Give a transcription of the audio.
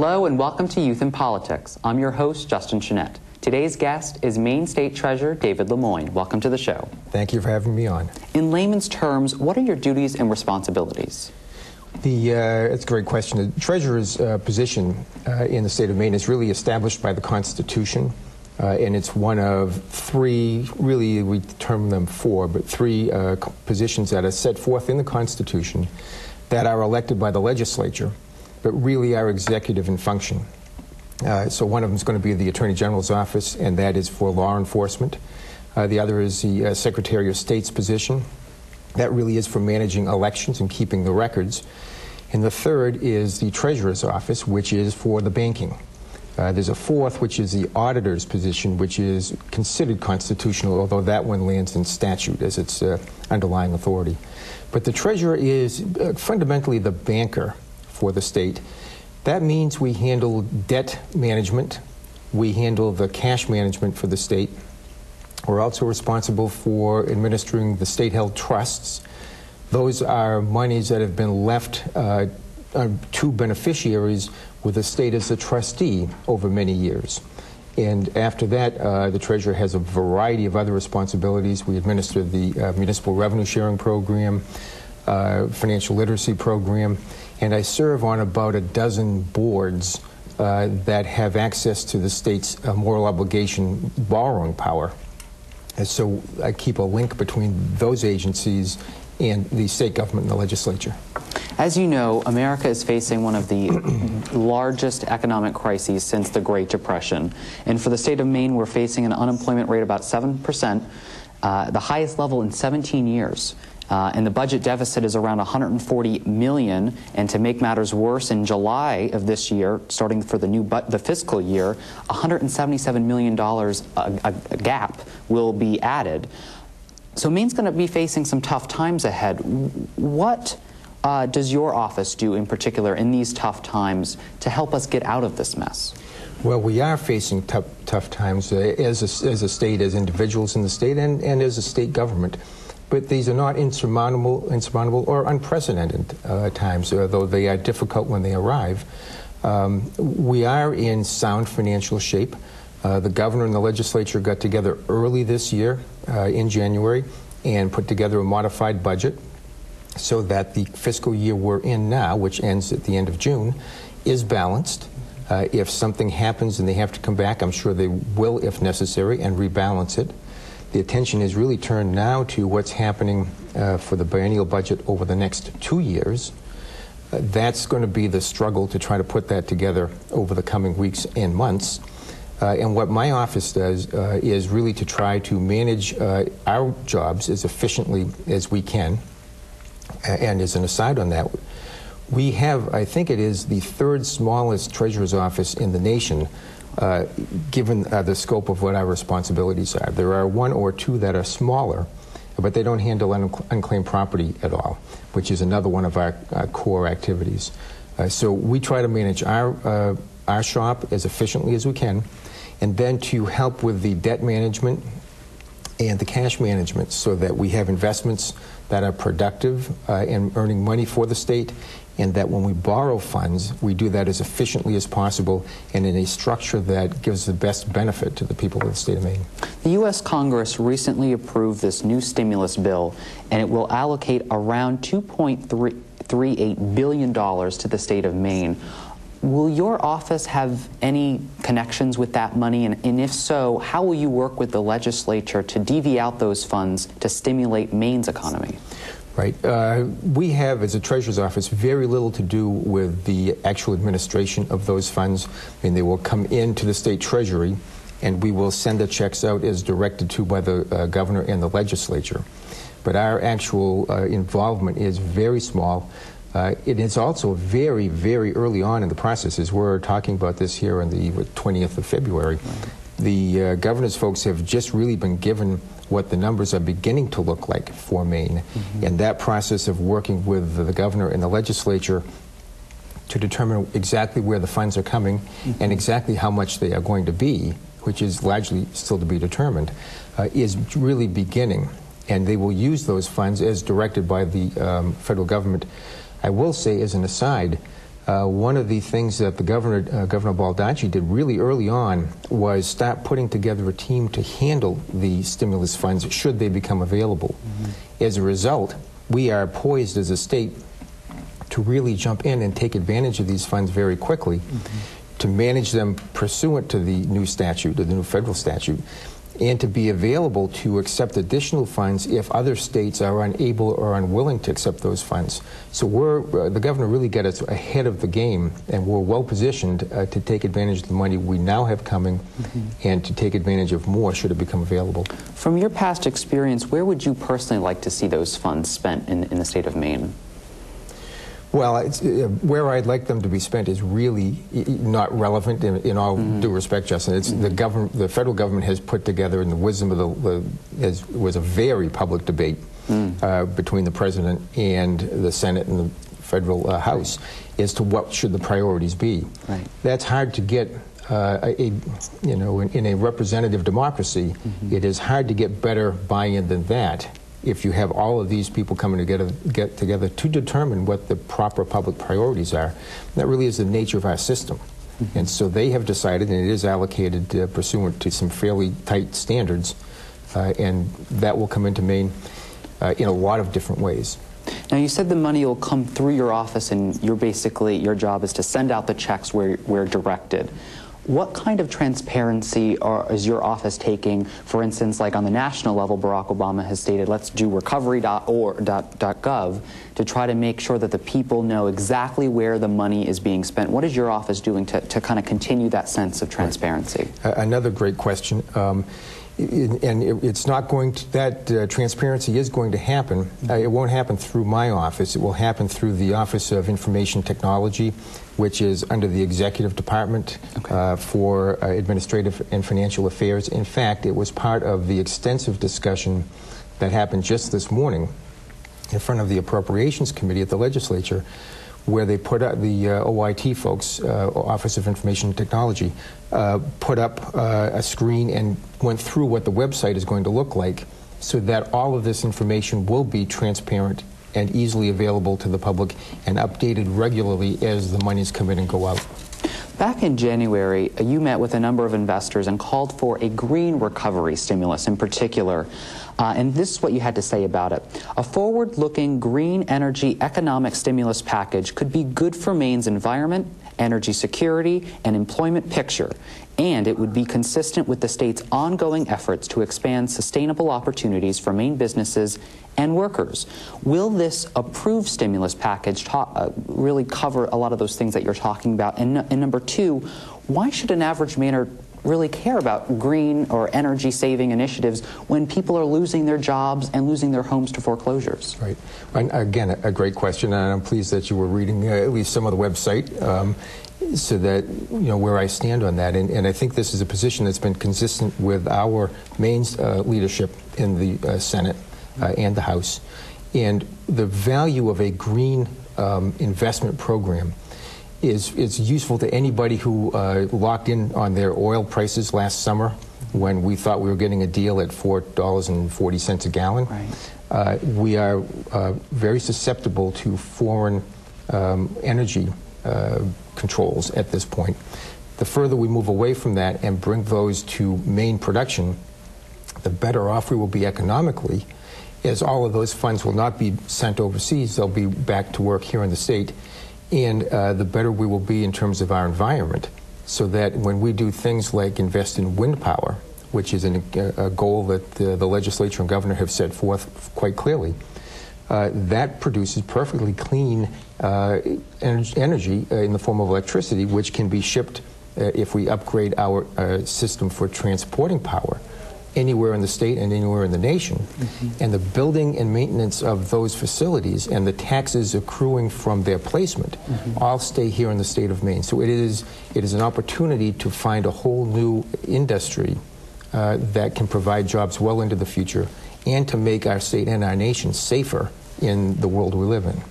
Hello and welcome to Youth in Politics. I'm your host, Justin Chenette. Today's guest is Maine State Treasurer David Lamoine. Welcome to the show. Thank you for having me on. In layman's terms, what are your duties and responsibilities? It's a great question. The Treasurer's position in the state of Maine is really established by the Constitution, and it's one of three, really we term them four, but three positions that are set forth in the Constitution that are elected by the legislature, but really are executive in function. So one of them is going to be the Attorney General's office, and that is for law enforcement. The other is the Secretary of State's position. That really is for managing elections and keeping the records. And the third is the Treasurer's office, which is for the banking. There's a fourth, which is the Auditor's position, which is considered constitutional, although that one lands in statute as its underlying authority. But the Treasurer is fundamentally the banker for the state. That means we handle debt management, we handle the cash management for the state. We're also responsible for administering the state-held trusts. Those are monies that have been left to beneficiaries with the state as the trustee over many years. And after that, the Treasurer has a variety of other responsibilities. We administer the Municipal Revenue Sharing Program, Financial Literacy Program, and I serve on about a dozen boards that have access to the state's moral obligation borrowing power. And so I keep a link between those agencies and the state government and the legislature. As you know, America is facing one of the largest economic crises since the Great Depression. And for the state of Maine, we're facing an unemployment rate of about 7%, the highest level in 17 years. And the budget deficit is around $140 million. And to make matters worse, in July of this year, starting for the fiscal year, $177 million a gap will be added. So Maine's going to be facing some tough times ahead. What does your office do in particular in these tough times to help us get out of this mess? Well, we are facing tough times as a state, as individuals in the state, and as a state government. But these are not insurmountable or unprecedented times, though they are difficult when they arrive. We are in sound financial shape. The governor and the legislature got together early this year, in January, and put together a modified budget so that the fiscal year we're in now, which ends at the end of June, is balanced. If something happens and they have to come back, I'm sure they will, if necessary, and rebalance it. The attention is really turned now to what's happening for the biennial budget over the next 2 years. That's going to be the struggle to try to put that together over the coming weeks and months. And what my office does is really to try to manage our jobs as efficiently as we can. And as an aside on that, we have, I think it is the third smallest Treasurer's office in the nation, given the scope of what our responsibilities are. There are one or two that are smaller, but they don't handle unclaimed property at all, which is another one of our core activities. So we try to manage our shop as efficiently as we can, and then to help with the debt management and the cash management so that we have investments that are productive and earning money for the state, and that when we borrow funds, we do that as efficiently as possible and in a structure that gives the best benefit to the people of the state of Maine. The U.S. Congress recently approved this new stimulus bill, and it will allocate around $2.38 billion to the state of Maine. Will your office have any connections with that money? And if so, how will you work with the legislature to divvy out those funds to stimulate Maine's economy? Right. We have, as a Treasurer's office, very little to do with the actual administration of those funds. I mean, they will come into the state treasury, and we will send the checks out as directed to by the governor and the legislature. But our actual involvement is very small. It is also very, very early on in the process, as we're talking about this here on the 20th of February. Right. The governor's folks have just really been given what the numbers are beginning to look like for Maine. Mm-hmm. And that process of working with the governor and the legislature to determine exactly where the funds are coming mm-hmm. and exactly how much they are going to be, which is largely still to be determined, is really beginning. And they will use those funds as directed by the federal government. I will say, as an aside, one of the things that the Governor Baldacci did really early on was start putting together a team to handle the stimulus funds should they become available. As a result, we are poised as a state to really jump in and take advantage of these funds very quickly, to manage them pursuant to the new statute, the new federal statute, and to be available to accept additional funds if other states are unable or unwilling to accept those funds. So the governor really got us ahead of the game, and we're well positioned to take advantage of the money we now have coming and to take advantage of more should it become available. From your past experience, where would you personally like to see those funds spent in the state of Maine? Well, where I'd like them to be spent is really not relevant in all due respect, Justin. It's the federal government has put together, in the wisdom of was a very public debate between the president and the Senate and the federal House as to what should the priorities be. Right. That's hard to get. In a representative democracy, it is hard to get better buy-in than that if you have all of these people coming get together to determine what the proper public priorities are. That really is the nature of our system. And so they have decided, and it is allocated pursuant to some fairly tight standards, and that will come into Maine in a lot of different ways. Now, you said the money will come through your office, and your job is to send out the checks where directed. What kind of transparency is your office taking? For instance, like on the national level, Barack Obama has stated, let's do recovery.gov to try to make sure that the people know exactly where the money is being spent. What is your office doing to kind of continue that sense of transparency? Another great question. And it's not going to, that transparency is going to happen. It won't happen through my office. It will happen through the Office of Information Technology, which is under the Executive Department for Administrative and Financial Affairs. In fact, it was part of the extensive discussion that happened just this morning in front of the Appropriations Committee at the legislature, where they put up, the OIT folks, Office of Information Technology, put up a screen and went through what the website is going to look like so that all of this information will be transparent and easily available to the public and updated regularly as the monies come in and go out. Back in January, you met with a number of investors and called for a green recovery stimulus in particular. And this is what you had to say about it. A forward-looking green energy economic stimulus package could be good for Maine's environment, energy security, and employment picture, and it would be consistent with the state's ongoing efforts to expand sustainable opportunities for Maine businesses and workers. Will this approved stimulus package really cover a lot of those things that you're talking about? And number two, why should an average Mainer really care about green or energy-saving initiatives when people are losing their jobs and losing their homes to foreclosures? Right. And again, a great question, and I'm pleased that you were reading at least some of the website so that you know where I stand on that. And I think this is a position that's been consistent with our Maine's leadership in the Senate and the House. And the value of a green investment program is useful to anybody who locked in on their oil prices last summer when we thought we were getting a deal at $4.40 a gallon. Right. We are very susceptible to foreign energy controls at this point. The further we move away from that and bring those to Maine production, the better off we will be economically, as all of those funds will not be sent overseas. They'll be back to work here in the state. And the better we will be in terms of our environment, so that when we do things like invest in wind power, which is a goal that the legislature and governor have set forth quite clearly, that produces perfectly clean energy in the form of electricity, which can be shipped if we upgrade our system for transporting power anywhere in the state and anywhere in the nation. And the building and maintenance of those facilities and the taxes accruing from their placement all stay here in the state of Maine. So it is an opportunity to find a whole new industry that can provide jobs well into the future and to make our state and our nation safer in the world we live in.